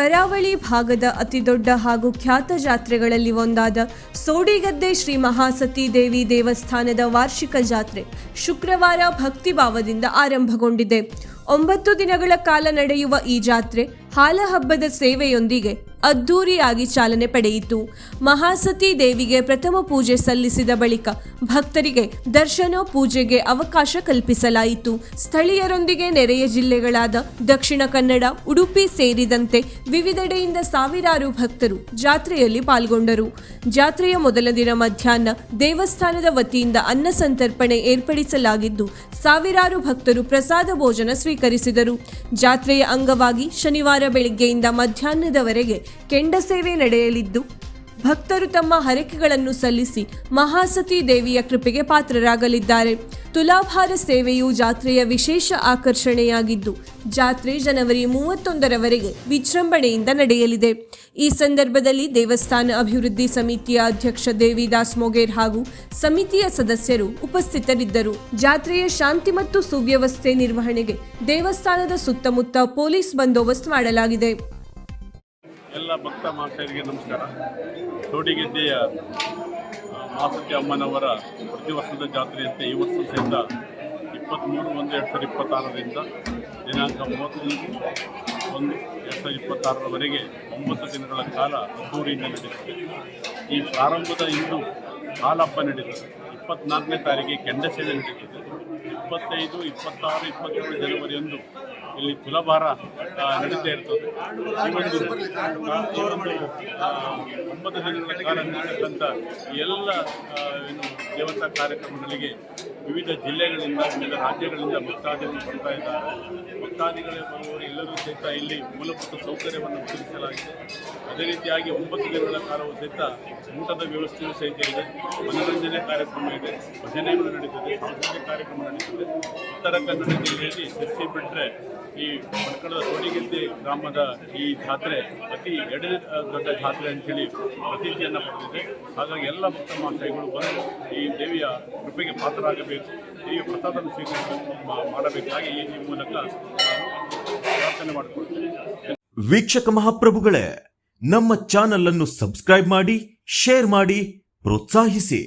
ಕರಾವಳಿ ಭಾಗದ ಅತಿದೊಡ್ಡ ಹಾಗೂ ಖ್ಯಾತ ಜಾತ್ರೆಗಳಲ್ಲಿ ಒಂದಾದ ಸೋಡಿಗದ್ದೆ ಶ್ರೀ ಮಹಾಸತಿ ದೇವಿ ದೇವಸ್ಥಾನದ ವಾರ್ಷಿಕ ಜಾತ್ರೆ ಶುಕ್ರವಾರ ಭಕ್ತಿಭಾವದಿಂದ ಆರಂಭಗೊಂಡಿದೆ. 9 ದಿನಗಳ ಕಾಲ ನಡೆಯುವ ಈ ಜಾತ್ರೆ ಹಾಲಹಬ್ಬದ ಸೇವೆಯೊಂದಿಗೆ ಅದ್ದೂರಿಯಾಗಿ ಚಾಲನೆ ಪಡೆಯಿತು. ಮಹಾಸತಿ ದೇವಿಗೆ ಪ್ರಥಮ ಪೂಜೆ ಸಲ್ಲಿಸಿದ ಬಳಿಕ ಭಕ್ತರಿಗೆ ದರ್ಶನ ಪೂಜೆಗೆ ಅವಕಾಶ ಕಲ್ಪಿಸಲಾಯಿತು. ಸ್ಥಳೀಯರೊಂದಿಗೆ ನೆರೆಯ ಜಿಲ್ಲೆಗಳಾದ ದಕ್ಷಿಣ ಕನ್ನಡ, ಉಡುಪಿ ಸೇರಿದಂತೆ ವಿವಿಧೆಡೆಯಿಂದ ಸಾವಿರಾರು ಭಕ್ತರು ಜಾತ್ರೆಯಲ್ಲಿ ಪಾಲ್ಗೊಂಡರು. ಜಾತ್ರೆಯ ಮೊದಲ ದಿನ ಮಧ್ಯಾಹ್ನ ದೇವಸ್ಥಾನದ ವತಿಯಿಂದ ಅನ್ನ ಸಂತರ್ಪಣೆ ಏರ್ಪಡಿಸಲಾಗಿದ್ದು, ಸಾವಿರಾರು ಭಕ್ತರು ಪ್ರಸಾದ ಭೋಜನ ಸ್ವೀಕರಿಸಿದರು. ಜಾತ್ರೆಯ ಅಂಗವಾಗಿ ಶನಿವಾರ ಬೆಳಗ್ಗೆಯಿಂದ ಮಧ್ಯಾಹ್ನದವರೆಗೆ ಕೆಂಡ ಸೇವೆ ನಡೆಯಲಿದ್ದು, ಭಕ್ತರು ತಮ್ಮ ಹರಕೆಗಳನ್ನು ಸಲ್ಲಿಸಿ ಮಹಾಸತಿ ದೇವಿಯ ಕೃಪೆಗೆ ಪಾತ್ರರಾಗಲಿದ್ದಾರೆ. ತುಲಾಭಾರ ಸೇವೆಯು ಜಾತ್ರೆಯ ವಿಶೇಷ ಆಕರ್ಷಣೆಯಾಗಿದ್ದು, ಜಾತ್ರೆ ಜನವರಿ 31ರವರೆಗೆ ವಿಜೃಂಭಣೆಯಿಂದ ನಡೆಯಲಿದೆ. ಈ ಸಂದರ್ಭದಲ್ಲಿ ದೇವಸ್ಥಾನ ಅಭಿವೃದ್ಧಿ ಸಮಿತಿಯ ಅಧ್ಯಕ್ಷ ದೇವಿದಾಸ್ ಮೊಗೇರ್ ಹಾಗೂ ಸಮಿತಿಯ ಸದಸ್ಯರು ಉಪಸ್ಥಿತರಿದ್ದರು. ಜಾತ್ರೆಯ ಶಾಂತಿ ಮತ್ತು ಸುವ್ಯವಸ್ಥೆ ನಿರ್ವಹಣೆಗೆ ದೇವಸ್ಥಾನದ ಸುತ್ತಮುತ್ತ ಪೊಲೀಸ್ ಬಂದೋಬಸ್ತ್ ಮಾಡಲಾಗಿದೆ. ಎಲ್ಲ ಭಕ್ತ ಮಹಾಶಯರಿಗೆ ನಮಸ್ಕಾರ. ಸೋಡಿಗೆದ್ದೆಯ ಮಹಾಸತಿ ಅಮ್ಮನವರ ಪ್ರತಿ ವರ್ಷದ ಜಾತ್ರೆಯಂತೆ ಈ ವರ್ಷ ಸಹಿತ 23/1/2026ರಿಂದ ದಿನಾಂಕ 31/1/2026ರವರೆಗೆ 9 ದಿನಗಳ ಕಾಲ ಅದ್ದೂರಿಯಿಂದ ನಡೆಯುತ್ತದೆ. ಈ ಪ್ರಾರಂಭದ ಇಂದು ಹಾಲಹಬ್ಬ ನಡೀತದೆ. 24ನೇ ತಾರೀಕಿಗೆ ಕೆಂಡ ಸೇವೆ ನಡೀತದೆ. 25, 26, 27 ಜನವರಿಯಂದು ಇಲ್ಲಿ ತುಲಾಭಾರ ನಡೀತಾ ಇರ್ತದೆ. ಈ ಒಂದು 9 ದಿನಗಳ ಕಾಲ ನಡೆಯತಕ್ಕಂಥ ಎಲ್ಲ ದೇವತಾ ಕಾರ್ಯಕ್ರಮಗಳಿಗೆ ವಿವಿಧ ಜಿಲ್ಲೆಗಳಿಂದ, ವಿವಿಧ ರಾಜ್ಯಗಳಿಂದ ಭಕ್ತಾದಿಗಳು ಬರ್ತಾ ಇದ್ದಾರೆ. ಭಕ್ತಾದಿಗಳೇ ಬರುವವರು ಎಲ್ಲರೂ ಸಹಿತ ಇಲ್ಲಿ ಮೂಲಭೂತ ಸೌಕರ್ಯವನ್ನು ಒದಗಿಸಲಾಗಿದೆ. ಅದೇ ರೀತಿಯಾಗಿ 9 ದಿನಗಳ ಕಾಲವೂ ಸಹಿತ ಊಟದ ವ್ಯವಸ್ಥೆಯೂ ಸಹಿತ ಇದೆ. ಮನೋರಂಜನೆ ಕಾರ್ಯಕ್ರಮ ಇದೆ, ಭಜನೆಗಳು ನಡೀತದೆ, ಸಾಂಸ್ಕೃತಿಕ ಕಾರ್ಯಕ್ರಮ ನಡೀತದೆ. ಉತ್ತರ ಕನ್ನಡ ಜಿಲ್ಲೆಯಲ್ಲಿ ಶಿರ್ಸಿ ಬಿಟ್ಟರೆ ಈ ಮಡ್ಕಳದ ಸೋಡಿಗೆದ್ದೆ ಗ್ರಾಮದ ಈ ಜಾತ್ರೆ ಅತಿ ಎರಡನೇ ದೊಡ್ಡ ಜಾತ್ರೆ ಅಂತೇಳಿ ಪ್ರತೀತಿಯನ್ನು ಪಡೆದಿದೆ. ಹಾಗಾಗಿ ಎಲ್ಲ ಭಕ್ತ ಮಹಾಶಯಗಳು ಬಂದು ಈ ದೇವಿಯ ಕೃಪೆಗೆ ಪಾತ್ರರಾಗಬೇಕು, ದೇವಿಯ ಪ್ರಸಾದವನ್ನು ಸ್ವೀಕರಿಸ ಮಾಡಬೇಕಾಗಿ ಈ ಮೂಲಕ ಪ್ರಾರ್ಥನೆ ಮಾಡಿಕೊಳ್ತೇನೆ. ವೀಕ್ಷಕ ಮಹಾಪ್ರಭುಗಳೇ, ನಮ್ಮ ಚಾನಲ್ ಅನ್ನು ಸಬ್ಸ್ಕ್ರೈಬ್ ಮಾಡಿ, ಶೇರ್ ಮಾಡಿ, ಪ್ರೋತ್ಸಾಹಿಸಿ.